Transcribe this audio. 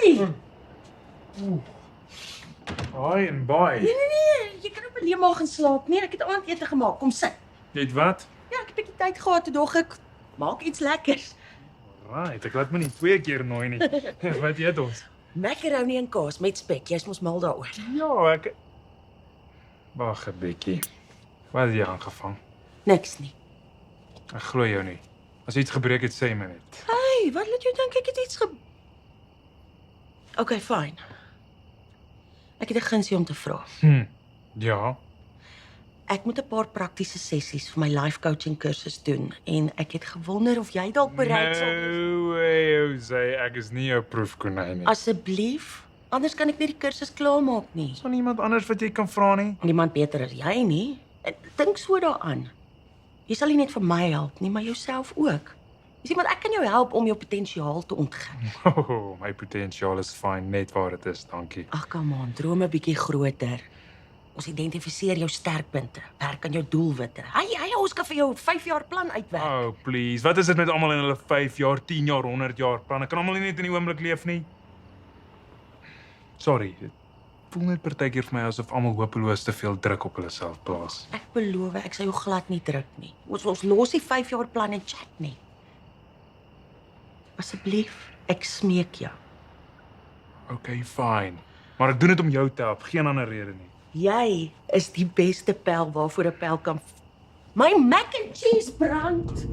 Hey! Hi en bye. Nee, jy kan op 'n leemag gaan slaap. Nee, ek het aandete gemaak. Kom sit. Jy weet wat? Ja, ek het 'n bietjie tyd gehad toe dog ek maak iets lekkers. Right, ek laat my nie 2 keer nooi nie. Wat eet ons? Macaroni en kaas met spek. Jy's mos mal daaroor. Ja, ek Wag 'n bietjie. Wat het jy aangevang? Niks nie. Ek glo jou nie. As iets gebreek het, sê my net. Hey, wat laat jou dink ek het iets Okay, fine. Ek het 'n gunsie om te vra. Ja. Ek moet 'n paar praktiese sessies vir my life coaching kursus doen en ek het gewonder of jy dalk bereid sal wees. No way, Jose. Ek is nie jou proefkonyn nie. Asseblief, anders kan ek nie die kursus klaarmaak nie. Is daar niemand anders wat jy kan vra nie? Niemand beter as jy nie. Dink so daaraan. Jy sal nie net vir my help nie, maar jouself ook. Jy sien, want ek kan jou help om jou potensiaal te ontgin. Oh, my potensiaal is fyn net waar dit is, dankie. Ag, kom aan, droom 'n bietjie groter. Ons identifiseer jou sterkpunte, werk aan jou doelwitte. Hey, ons kan vir jou 5 jaar plan uitwerk. Oh, please. Wat is dit met almal in hulle 5 jaar, 10 jaar, 100 jaar planne? Kan almal nie net in die oomblik leef nie? Sorry. Dit voel net partykeer vir my asof almal hopeloos te veel druk op hulle self plaas. Ek beloof, ek sal jou glad nie druk nie. Ons los die 5 jaar plan en chat net. Asseblief, ek smeek jou. Okay, fine. Maar ek doen dit om jou te help, geen ander rede nie. Jy is die beste pyl waarvoor 'n pyl kan. My mac and cheese brand.